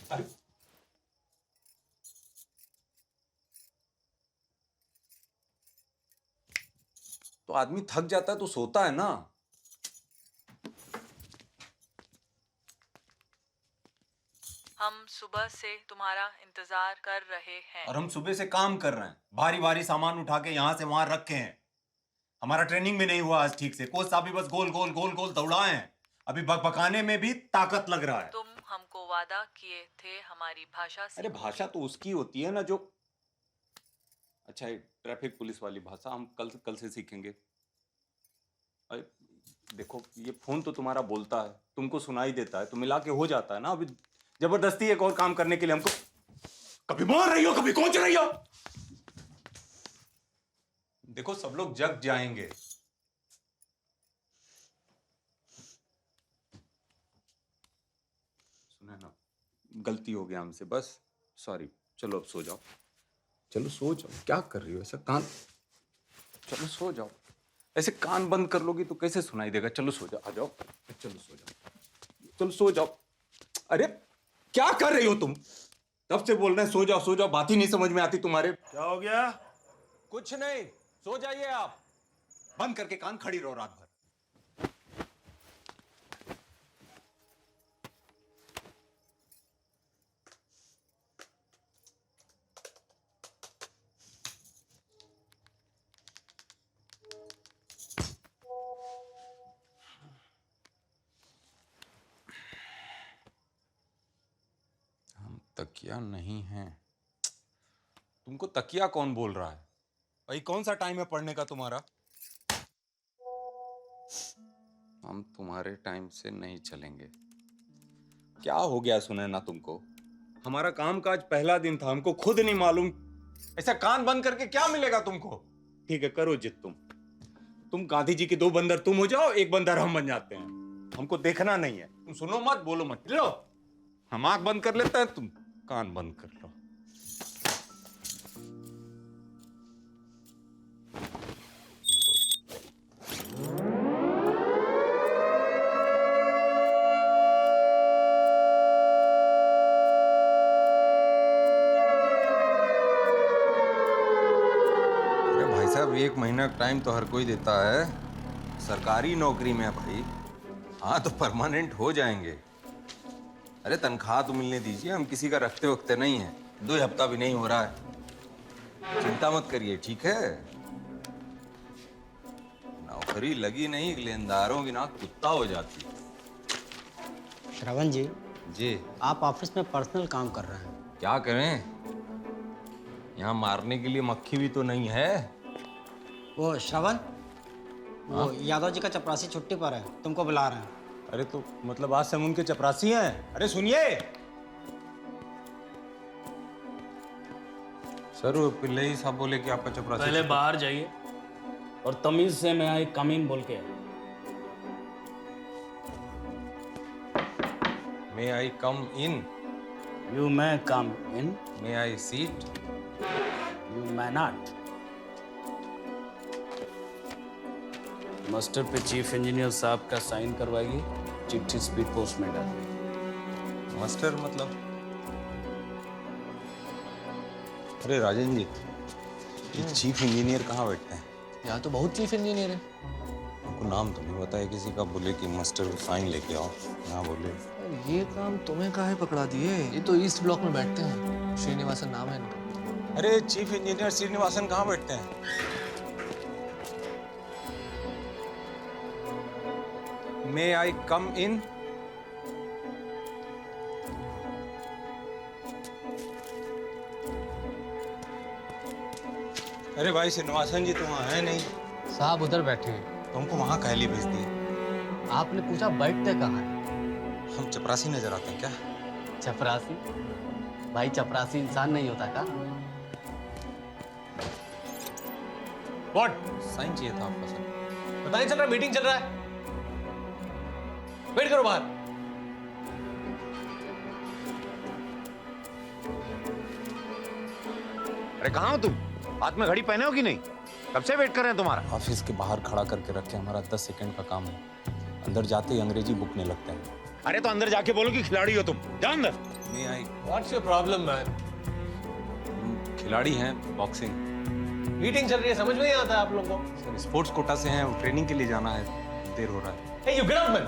अरे तो आदमी थक जाता है तो सोता है ना। हम सुबह से तुम्हारा इंतजार कर रहे हैं। और हम सुबह से काम कर रहे हैं, भारी भारी सामान उठा के यहां से वहां रखे हैं। हमारा ट्रेनिंग भी नहीं हुआ आज ठीक से। कोच साहब भी बस गोल गोल गोल गोल दौड़ाए हैं। अभी बकबकाने में भी ताकत लग रहा है। तुम हमको वादा किए थे हमारी भाषा अरे भाषा तो उसकी होती है ना जो। अच्छा ये ट्रैफिक पुलिस वाली भाषा हम कल से सीखेंगे। अरे देखो ये फोन तो तुम्हारा बोलता है, तुमको सुनाई देता है, तो मिला के हो जाता है ना। अभी जबरदस्ती एक और काम करने के लिए हमको कभी मार रही हो कभी कोच रही हो। देखो सब लोग जग जाएंगे। सुने ना, गलती हो गया हमसे, बस सॉरी। चलो अब सो जाओ, चलो सो जाओ। क्या कर रही हो ऐसा कान? चलो सो जाओ। ऐसे कान बंद कर लोगी तो कैसे सुनाई देगा? चलो सो जाओ, आ जाओ। चलो सो जाओ, चलो सो जाओ। अरे क्या कर रही हो तुम? तब से बोल रहे हैं सो जाओ, बात ही नहीं समझ में आती तुम्हारे। क्या हो गया? कुछ नहीं, सो जाइए आप। बंद करके कान खड़ी रहो रात भर। हम तकिया नहीं हैं। तुमको तकिया कौन बोल रहा है भाई? कौन सा टाइम है पढ़ने का तुम्हारा? हम तुम्हारे टाइम से नहीं चलेंगे। क्या हो गया सुने ना तुमको? हमारा काम काज पहला दिन था, हमको खुद नहीं मालूम। ऐसा कान बंद करके क्या मिलेगा तुमको? ठीक है करो जिद तुम गांधी जी के 2 बंदर तुम हो जाओ, 1 बंदर हम बन जाते हैं। हमको देखना नहीं है। तुम सुनो मत, बोलो मत। लो हम आंख बंद कर लेते हैं, तुम कान बंद कर लो। अरे भाई साहब 1 महीना टाइम तो हर कोई देता है। सरकारी नौकरी में है भाई। हाँ तो परमानेंट हो जाएंगे। अरे तनख्वाह तो मिलने दीजिए, हम किसी का रखते वक्ते नहीं है। 2 हफ्ता भी नहीं हो रहा है, चिंता मत करिए ठीक है। नौकरी लगी नहीं, लेनदारों की नाक कुत्ता हो जाती है। श्रवण जी, जी आप ऑफिस में पर्सनल काम कर रहे हैं। क्या करें, यहाँ मारने के लिए मक्खी भी तो नहीं है। वो श्रवण, वो यादव जी का चपरासी छुट्टी पर है, तुमको बुला रहे हैं। अरे तो मतलब आज से हम उनके चपरासी हैं? अरे सुनिए सर, वो पिल्लई साहब बोले कि आपका चपरासी। पहले बाहर जाइए और तमीज से मैं आई कम इन बोल के। May I come in? You may come in, may I seat? You may not. Master पे चीफ इंजीनियर साहब का साइन करवाइए, चिट्ठी स्पीड पोस्ट में डालिए। मास्टर मतलब? अरे राजन जी, ये चीफ इंजीनियर कहाँ बैठते हैं? यहाँ तो बहुत चीफ इंजीनियर है। उनको नाम तो नहीं बताया किसी का। बोले कि मास्टर साइन लेके आओ, यहाँ बोले। ये काम तुम्हें काहे पकड़ा दिए? ये तो ईस्ट ब्लॉक में बैठते हैं, श्रीनिवासन नाम है इनका। अरे चीफ इंजीनियर श्रीनिवासन कहाँ बैठते हैं? मे आई कम इन? अरे भाई श्रीनिवासन जी तो वहाँ है नहीं। साहब उधर बैठे हैं। तुमको वहाँ काहे लिए भेज दिए? आपने पूछा बैठते कहाँ है? हम चपरासी नजर आते हैं क्या? चपरासी? भाई चपरासी इंसान नहीं होता का? व्हाट? साइन चाहिए था आपका सर। पता नहीं चल रहा, मीटिंग चल रहा है। वेट करो बाहर। अरे कहाँ हो तुम? हाथ में घड़ी पहने हो कि नहीं? कब से वेट कर रहे हैं तुम्हारा? ऑफिस के बाहर खड़ा करके रखे, हमारा 10 सेकंड का काम है। अंदर जाते ही अंग्रेजी बुकने लगते हैं। अरे तो अंदर जाके बोलो कि खिलाड़ी हो तुम। जाओ अंदर। मे नहीं आई। What's your problem, man? हम खिलाड़ी हैं बॉक्सिंग। मीटिंग चल रही है, समझ में नहीं आता है आप लोगों को? सर स्पोर्ट्स कोटा से हैं, ट्रेनिंग के लिए जाना है, देर हो रहा है। Hey, you get out, man.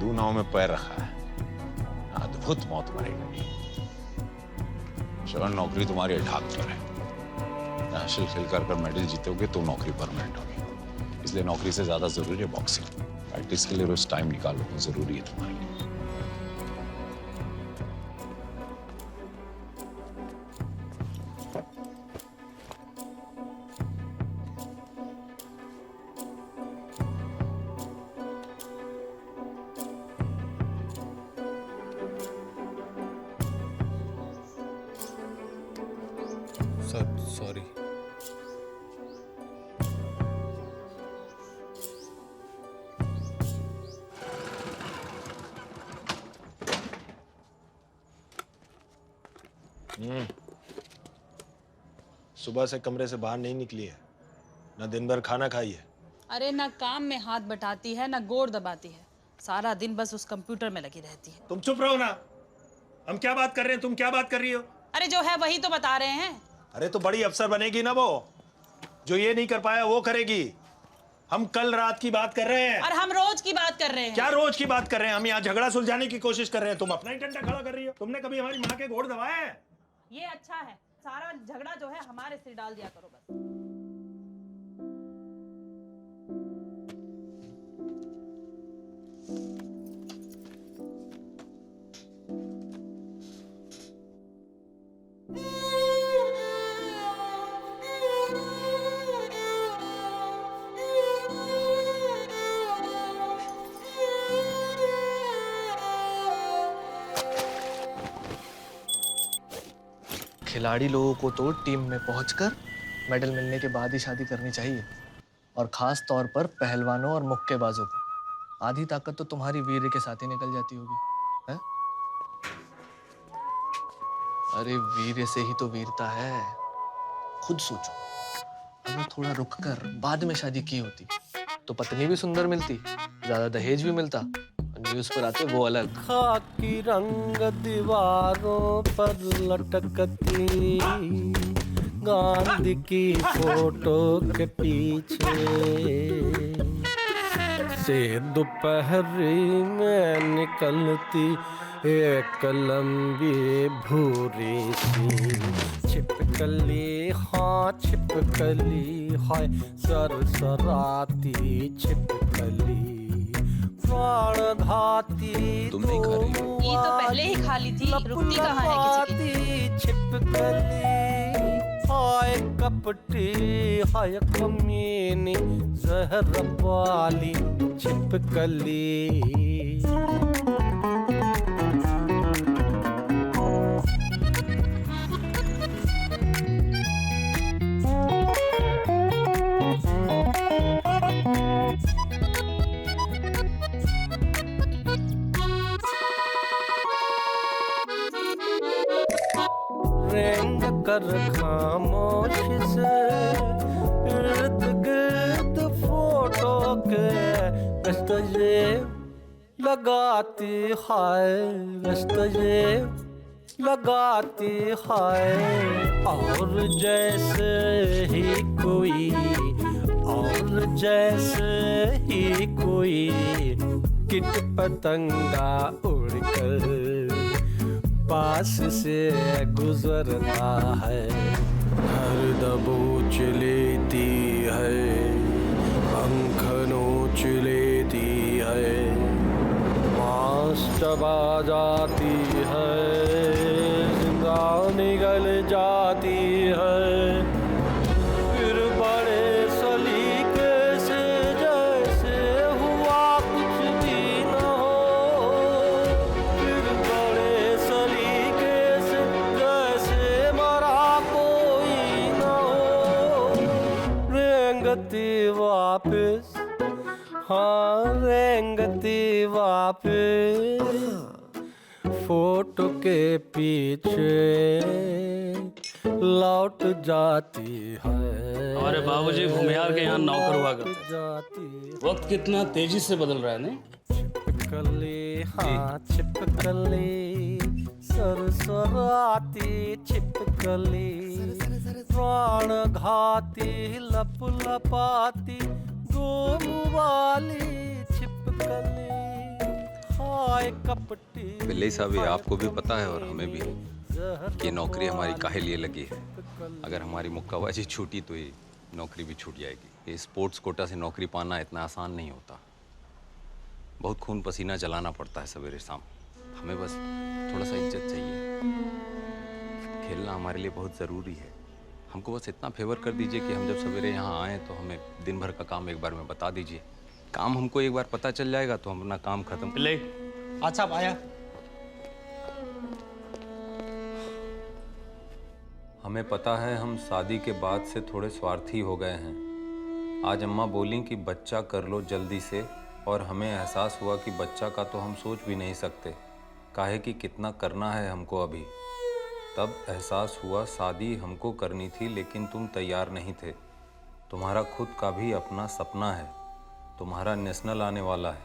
दो नाव में पैर रखा है, अद्भुत मौत मरेगी। श्रवण, नौकरी तुम्हारी ढाक पर है। नेशनल खेल कर मेडल जीतोगे तो नौकरी परमानेंट होगी, इसलिए नौकरी से ज्यादा जरूरी है बॉक्सिंग। प्रैक्टिस के लिए रोज टाइम निकालो, जरूरी है तुम्हारे लिए। Sir, sorry. सुबह से कमरे से बाहर नहीं निकली है, ना दिन भर खाना खाई है। अरे ना काम में हाथ बटाती है ना गोड़ दबाती है, सारा दिन बस उस कंप्यूटर में लगी रहती है। तुम चुप रहो ना, हम क्या बात कर रहे हैं, तुम क्या बात कर रही हो? अरे जो है वही तो बता रहे हैं। अरे तो बड़ी अफसर बनेगी ना वो, जो ये नहीं कर पाया वो करेगी। हम कल रात की बात कर रहे हैं। और हम रोज की बात कर रहे हैं। क्या रोज की बात कर रहे हैं? हम यहाँ झगड़ा सुलझाने की कोशिश कर रहे हैं, तुम अपना ही डंडा खड़ा कर रही हो। तुमने कभी हमारी माँ के गोड़ दबाया है? ये अच्छा है, सारा झगड़ा जो है हमारे सिर डाल दिया करो बस। खिलाड़ी लोगों को तो टीम में पहुंचकर मेडल मिलने के बाद ही शादी करनी चाहिए, और खास तौर पर पहलवानों और मुक्केबाजों को। आधी ताकत तो तुम्हारी वीर्य के साथ ही निकल जाती होगी, हैं? अरे वीर्य से ही तो वीरता है। खुद सोचो, अगर थोड़ा रुक कर बाद में शादी की होती तो पत्नी भी सुंदर मिलती, ज्यादा दहेज भी मिलता, न्यूज पर आते वो अलग। खाकी रंग दीवारों पर लटकती गांधी की फोटो के पीछे से दोपहरी में निकलती एक लंबी भूरी सी छिपकली, हाँ छिपकली है, सरसराती छिपकली, प्राणघाती। तुम नहीं खा रही हो? ये तो पहले ही खा ली थी, रुकती कहाँ है किसी की। छिपकली हाय कपटी, हाय कमीनी, जहर वाली छिपकली। रेंग कर खामोश से इर्द गिर्द फोटो के गश्ते लगाती है, गश्ते लगाती है। और जैसे ही कोई, और जैसे ही कोई किट पतंगा उड़कर पास से गुजरता है, हर दबोच लेती है, पंख नोच लेती है, मांस चबा जाती है, जिंदा निगल जाती है। फिर बड़े सलीके से जैसे हुआ कुछ भी न हो, फिर बड़े सलीके से जैसे मरा कोई न हो। रेंगती वापस, हाँ रेंगती वापस फोटो के पीछे, लौट जाती है। हमारे बाबूजी भूमियार के यहाँ नौकर हुआ करते जाती थे। वक्त कितना तेजी से बदल रहा है नहीं? छिपकली हाँ छिपकली सरसराती छिपकली प्राण घाती लप लपाती गोम वाली छिपकली हाय कपटी। बिल्ली साहब, ये आपको भी पता है और हमें भी कि नौकरी हमारी काहे लिए लगी है। अगर हमारी मुक्काबाजी छूटी तो ये नौकरी भी छूट जाएगी। ये स्पोर्ट्स कोटा से नौकरी पाना इतना आसान नहीं होता। बहुत खून पसीना जलाना पड़ता है सवेरे शाम। हमें बस थोड़ा सा इज्जत चाहिए। खेलना हमारे लिए बहुत ज़रूरी है। हमको बस इतना फेवर कर दीजिए कि हम जब सवेरे यहाँ आएँ तो हमें दिन भर का काम एक बार में बता दीजिए। काम हमको एक बार पता चल जाएगा तो हम अपना काम खत्म। ले अच्छा अब आया। हमें पता है हम शादी के बाद से थोड़े स्वार्थी हो गए हैं। आज अम्मा बोली कि बच्चा कर लो जल्दी से, और हमें एहसास हुआ कि बच्चा का तो हम सोच भी नहीं सकते, काहे कि कितना करना है हमको अभी। तब एहसास हुआ शादी हमको करनी थी, लेकिन तुम तैयार नहीं थे। तुम्हारा खुद का भी अपना सपना है, तुम्हारा नेशनल आने वाला है,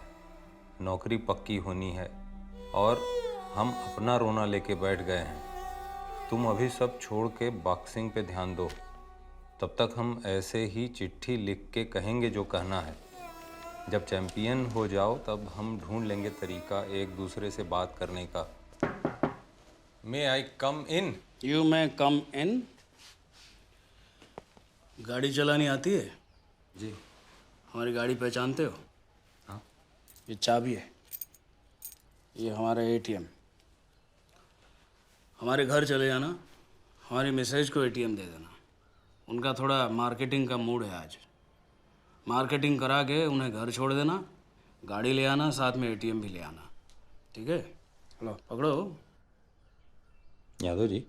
नौकरी पक्की होनी है, और हम अपना रोना लेके बैठ गए हैं। तुम अभी सब छोड़ के बॉक्सिंग पे ध्यान दो। तब तक हम ऐसे ही चिट्ठी लिख के कहेंगे जो कहना है। जब चैंपियन हो जाओ तब हम ढूंढ लेंगे तरीका एक दूसरे से बात करने का। मे I come in? You may come इन। गाड़ी चलानी आती है? जी। हमारी गाड़ी पहचानते हो? हाँ। ये चाबी है, ये हमारा ATM। हमारे घर चले जाना, हमारी मिसेज को ATM दे देना। उनका थोड़ा मार्केटिंग का मूड है आज। मार्केटिंग करा के उन्हें घर छोड़ देना, गाड़ी ले आना, साथ में ATM भी ले आना। ठीक है? लो पकड़ो। यादव जी,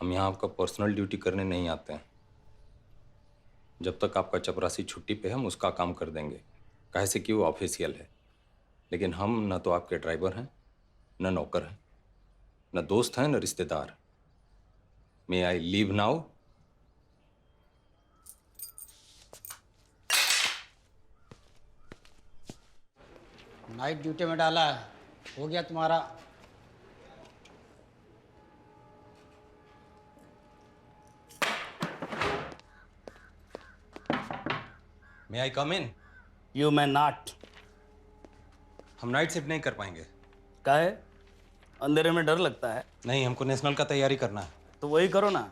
हम यहाँ आपका पर्सनल ड्यूटी करने नहीं आते हैं। जब तक आपका चपरासी छुट्टी पे है हम उसका काम कर देंगे, काहे से कि वो ऑफिशियल है। लेकिन हम न तो आपके ड्राइवर हैं, न नौकर हैं, न दोस्त हैं, न रिश्तेदार। May I leave now? Night duty में डाला है, हो गया तुम्हारा। May I come in? You may not. हम नाइट शिफ्ट नहीं कर पाएंगे। का है? अंधेरे में डर लगता है? नहीं, हमको नेशनल का तैयारी करना है। तो वही करो ना,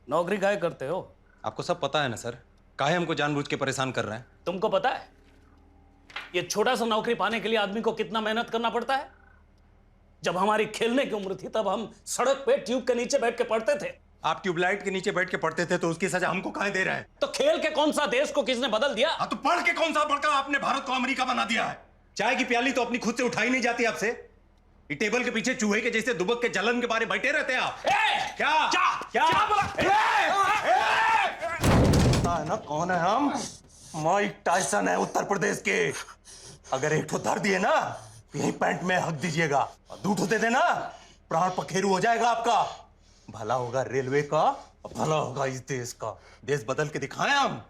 नौकरी काहे करते हो? आपको सब पता है ना सर, काहे हमको जानबूझ के परेशान कर रहे हैं? तुमको पता है ये छोटा सा नौकरी पाने के लिए आदमी को कितना मेहनत करना पड़ता है? जब हमारी खेलने की उम्र थी तब हम सड़क पे ट्यूब के नीचे बैठ के पढ़ते थे। आप ट्यूबलाइट के नीचे बैठ के पढ़ते थे तो उसकी सजा हमको काहे दे रहे हैं? तो खेल के कौन सा देश को किसने बदल दिया? हाँ, तो पढ़ के कौन सा बड़का आपने भारत को अमेरिका बना दिया है? चाय की प्याली तो अपनी खुद से उठाई नहीं जाती आपसे। ये टेबल के पीछे चूहे के जैसे दुबक के जलन के बारे बैठे रहते हैं आप। क्या पता है ना कौन है हम? माइक टायसन है उत्तर प्रदेश के। अगर एक ठो धर दिए ना तो यही पैंट में हक दीजिएगा, और दूठो दे देना प्राण पखेरु हो जाएगा आपका। भला होगा रेलवे का और भला होगा इस देश का। देश बदल के दिखाएं हम।